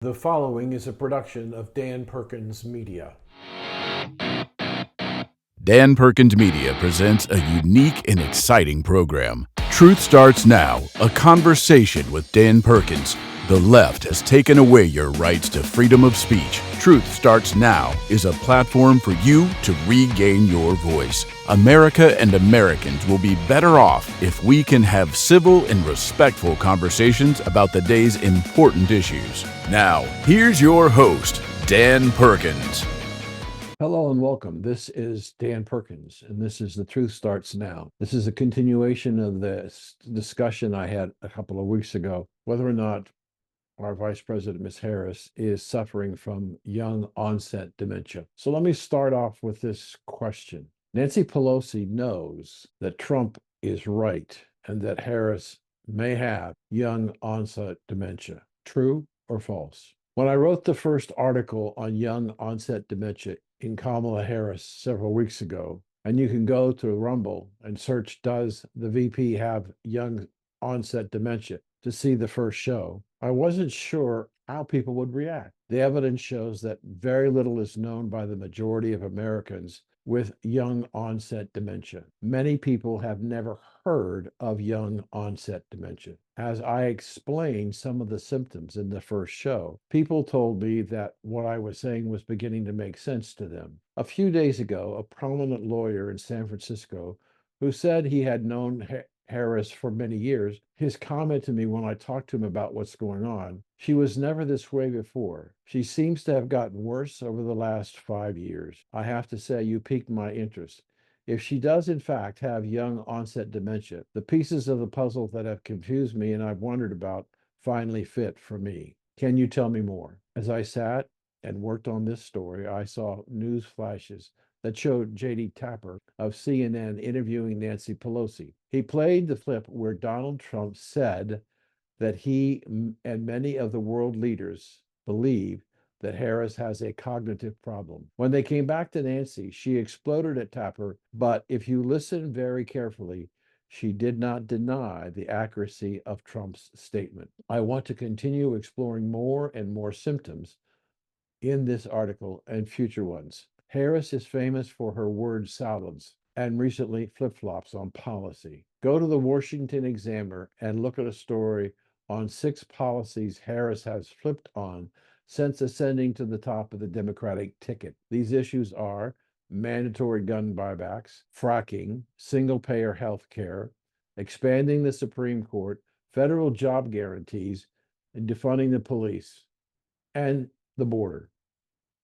The following is a production of Dan Perkins Media. Dan Perkins Media presents a unique and exciting program. Truth Starts Now, a conversation with Dan Perkins. The left has taken away your rights to freedom of speech. Truth Starts Now is a platform for you to regain your voice. America and Americans will be better off if we can have civil and respectful conversations about the day's important issues. Now, here's your host, Dan Perkins. Hello and welcome. This is Dan Perkins, and this is The Truth Starts Now. This is a continuation of this discussion I had a couple of weeks ago, whether or not our Vice President, Ms. Harris, is suffering from young onset dementia. So let me start off with this question. Nancy Pelosi knows that Trump is right and that Harris may have young onset dementia. True or false? When I wrote the first article on young onset dementia in Kamala Harris several weeks ago, and you can go to Rumble and search, does the VP have young onset dementia, to see the first show, I wasn't sure how people would react. The evidence shows that very little is known by the majority of Americans with young onset dementia. Many people have never heard of young onset dementia. As I explained some of the symptoms in the first show, people told me that what I was saying was beginning to make sense to them. A few days ago, a prominent lawyer in San Francisco who said he had known Harris for many years, his comment to me when I talked to him about what's going on, she was never this way before. She seems to have gotten worse over the last 5 years. I have to say, you piqued my interest. If she does, in fact, have young onset dementia, the pieces of the puzzle that have confused me and I've wondered about finally fit for me. Can you tell me more? As I sat and worked on this story, I saw news flashes that showed J.D. Tapper of CNN interviewing Nancy Pelosi. He played the clip where Donald Trump said that he and many of the world leaders believe that Harris has a cognitive problem. When they came back to Nancy, she exploded at Tapper, but if you listen very carefully, she did not deny the accuracy of Trump's statement. I want to continue exploring more and more symptoms in this article and future ones. Harris is famous for her word salads and recently flip flops on policy. Go to the Washington Examiner and look at a story on 6 policies Harris has flipped on since ascending to the top of the Democratic ticket. These issues are mandatory gun buybacks, fracking, single payer health care, expanding the Supreme Court, federal job guarantees, and defunding the police, and the border.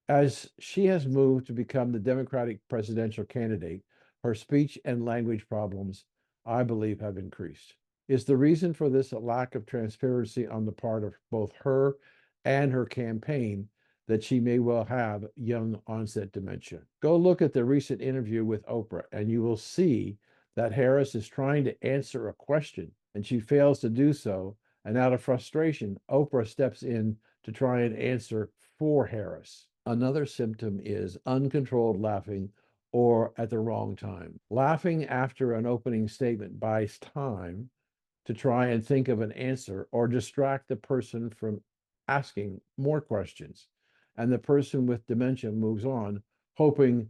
As she has moved to become the Democratic presidential candidate, her speech and language problems, I believe, have increased. Is the reason for this a lack of transparency on the part of both her and her campaign that she may well have young onset dementia? Go look at the recent interview with Oprah, and you will see that Harris is trying to answer a question and she fails to do so. And out of frustration, Oprah steps in to try and answer for Harris. Another symptom is uncontrolled laughing or at the wrong time. Laughing after an opening statement buys time to try and think of an answer or distract the person from asking more questions. And the person with dementia moves on, hoping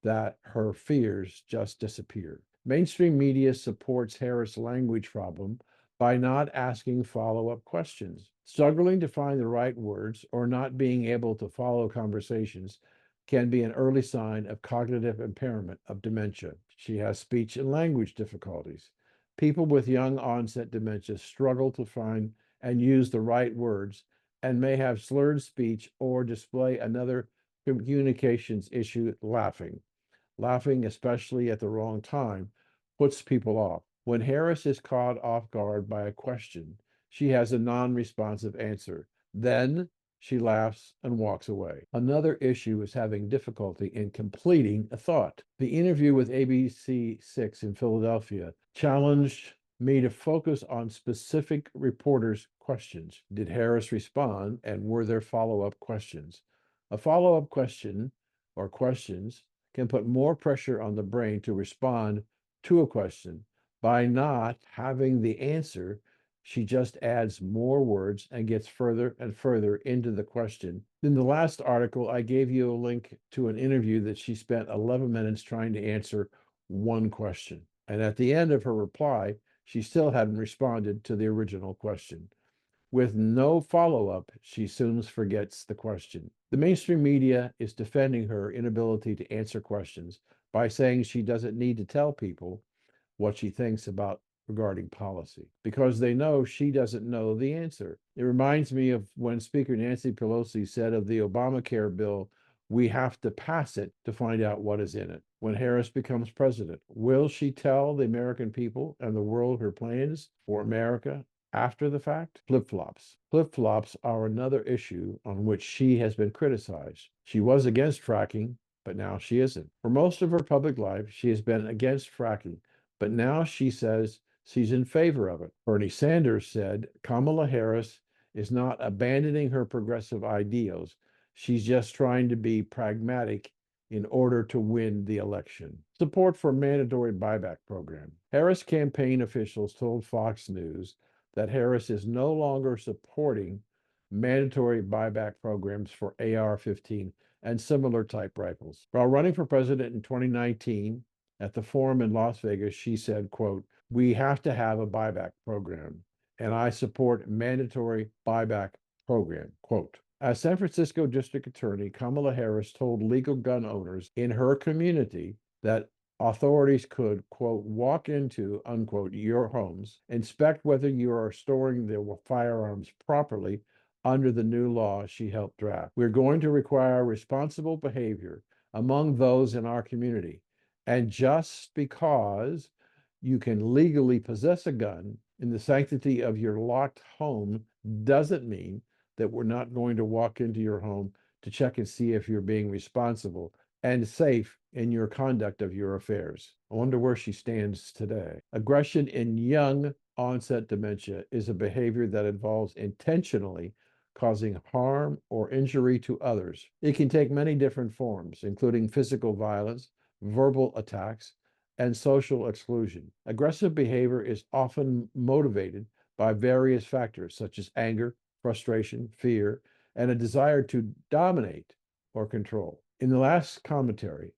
that her fears just disappear. Mainstream media supports Harris' language problem by not asking follow-up questions. Struggling to find the right words or not being able to follow conversations can be an early sign of cognitive impairment of dementia. She has speech and language difficulties. People with young onset dementia struggle to find and use the right words and may have slurred speech or display another communications issue, laughing. Laughing, especially at the wrong time, puts people off. When Harris is caught off guard by a question, she has a non responsive answer. Then she laughs and walks away. Another issue is having difficulty in completing a thought. The interview with ABC6 in Philadelphia challenged me to focus on specific reporters' questions. Did Harris respond, and were there follow up questions? A follow up question or questions can put more pressure on the brain to respond to a question. By not having the answer, She just adds more words and gets further and further into the question. In the last article, I gave you a link to an interview that she spent 11 minutes trying to answer one question. And at the end of her reply, she still hadn't responded to the original question. With no follow up, she soon forgets the question. The mainstream media is defending her inability to answer questions by saying she doesn't need to tell people what she thinks about regarding policy because they know she doesn't know the answer. It reminds me of when Speaker Nancy Pelosi said of the Obamacare bill, we have to pass it to find out what is in it. When Harris becomes president, will she tell the American people and the world her plans for America after the fact? Flip-flops. Flip-flops are another issue on which she has been criticized. She was against fracking, but now she isn't. For most of her public life, she has been against fracking, but now she says she's in favor of it. Bernie Sanders said Kamala Harris is not abandoning her progressive ideals. She's just trying to be pragmatic in order to win the election. Support for mandatory buyback program. Harris campaign officials told Fox News that Harris is no longer supporting mandatory buyback programs for AR-15 and similar type rifles. While running for president in 2019 at the forum in Las Vegas, she said, quote, "We have to have a buyback program, and I support mandatory buyback program," quote. As San Francisco District Attorney, Kamala Harris told legal gun owners in her community that authorities could, quote, walk into, unquote, your homes, inspect whether you are storing the firearms properly under the new law she helped draft. We're going to require responsible behavior among those in our community. And just because you can legally possess a gun in the sanctity of your locked home doesn't mean that we're not going to walk into your home to check and see if you're being responsible and safe in your conduct of your affairs. I wonder where she stands today. Aggression in young onset dementia is a behavior that involves intentionally causing harm or injury to others. It can take many different forms, including physical violence, verbal attacks, and social exclusion. Aggressive behavior is often motivated by various factors such as anger, frustration, fear, and a desire to dominate or control. In the last commentary,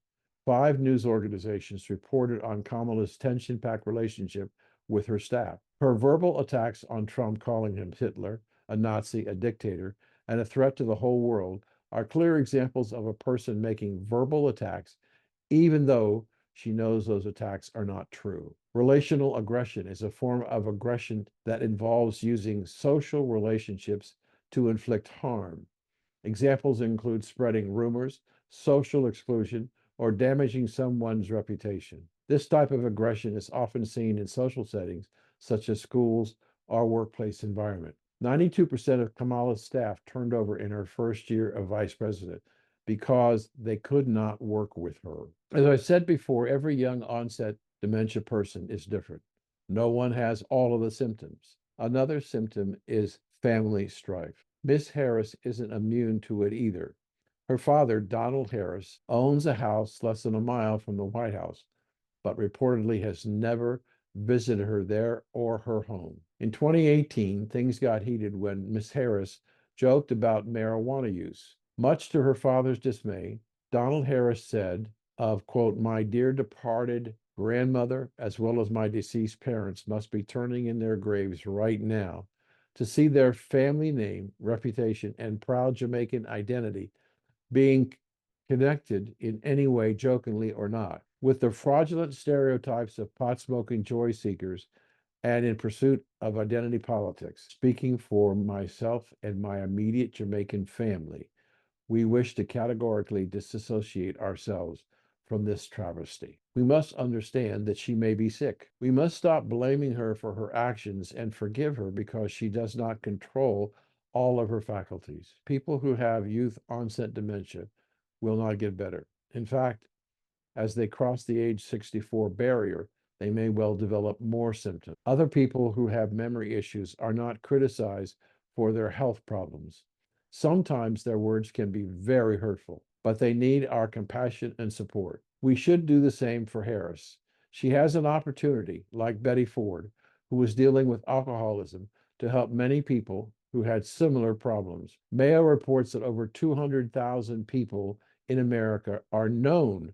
5 news organizations reported on Kamala's tension-packed relationship with her staff. Her verbal attacks on Trump, calling him Hitler, a Nazi, a dictator, and a threat to the whole world, are clear examples of a person making verbal attacks, even though she knows those attacks are not true. Relational aggression is a form of aggression that involves using social relationships to inflict harm. Examples include spreading rumors, social exclusion, or damaging someone's reputation. This type of aggression is often seen in social settings, such as schools or workplace environment. 92% of Kamala's staff turned over in her first year of vice president because they could not work with her. As I said before, every young onset dementia person is different. No one has all of the symptoms. Another symptom is family strife. Miss Harris isn't immune to it either. Her father, Donald Harris, owns a house less than a mile from the White House, but reportedly has never visited her there or her home. In 2018, things got heated when Miss Harris joked about marijuana use. Much to her father's dismay, Donald Harris said of, quote, "My dear departed grandmother, as well as my deceased parents, must be turning in their graves right now to see their family name, reputation, and proud Jamaican identity being connected in any way, jokingly or not, with the fraudulent stereotypes of pot-smoking joy seekers and in pursuit of identity politics. Speaking for myself and my immediate Jamaican family, we wish to categorically disassociate ourselves from this travesty. We must understand that she may be sick. We must stop blaming her for her actions and forgive her because she does not control all of her faculties. People who have youth onset dementia will not get better. In fact, as they cross the age 64 barrier, they may well develop more symptoms. Other people who have memory issues are not criticized for their health problems. Sometimes their words can be very hurtful, but they need our compassion and support. We should do the same for Harris. She has an opportunity, like Betty Ford, who was dealing with alcoholism to help many people who had similar problems. Mayo reports that over 200,000 people in America are known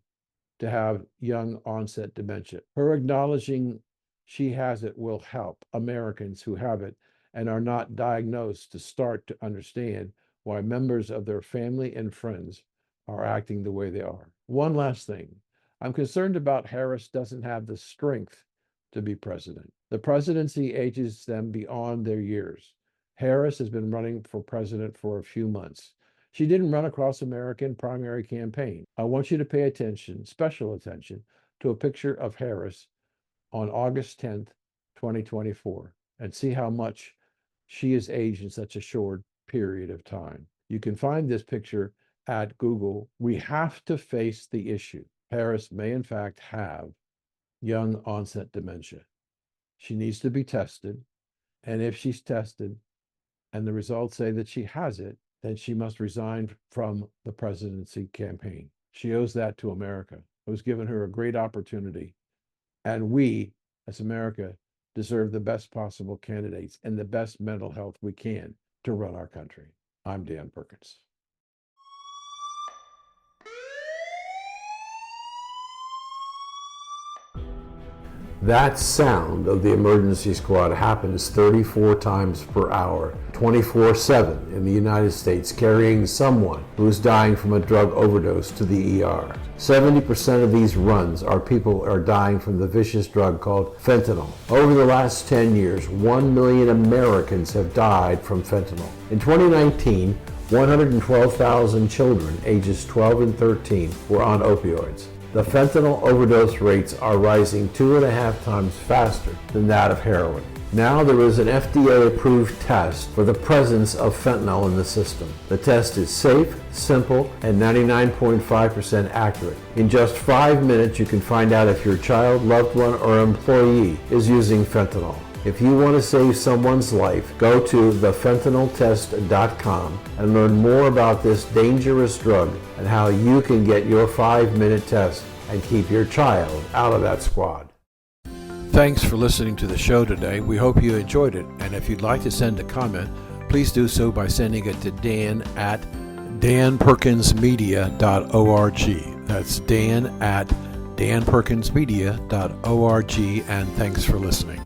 to have young onset dementia. Her acknowledging she has it will help Americans who have it and are not diagnosed to start to understand why members of their family and friends are acting the way they are. One last thing. I'm concerned about Harris doesn't have the strength to be president. The presidency ages them beyond their years. Harris has been running for president for a few months. She didn't run across American primary campaign. I want you to pay attention, special attention, to a picture of Harris on August 10th, 2024, and see how much she has aged in such a short period of time. You can find this picture at Google. We have to face the issue. Harris may in fact have young onset dementia. She needs to be tested. And if she's tested and the results say that she has it, then she must resign from the presidency campaign. She owes that to America, who's given her a great opportunity. And we, as America, deserve the best possible candidates and the best mental health we can to run our country. I'm Dan Perkins. That sound of the emergency squad happens 34 times per hour, 24/7 in the United States, carrying someone who is dying from a drug overdose to the ER. 70% of these runs are people are dying from the vicious drug called fentanyl. Over the last 10 years, 1 million Americans have died from fentanyl. In 2019, 112,000 children ages 12 and 13 were on opioids. The fentanyl overdose rates are rising 2.5 times faster than that of heroin. Now there is an FDA-approved test for the presence of fentanyl in the system. The test is safe, simple, and 99.5% accurate. In just 5 minutes, you can find out if your child, loved one, or employee is using fentanyl. If you want to save someone's life, go to thefentanyltest.com and learn more about this dangerous drug and how you can get your 5-minute test and keep your child out of that squad. Thanks for listening to the show today. We hope you enjoyed it. And if you'd like to send a comment, please do so by sending it to dan@danperkinsmedia.org. That's dan@danperkinsmedia.org. And thanks for listening.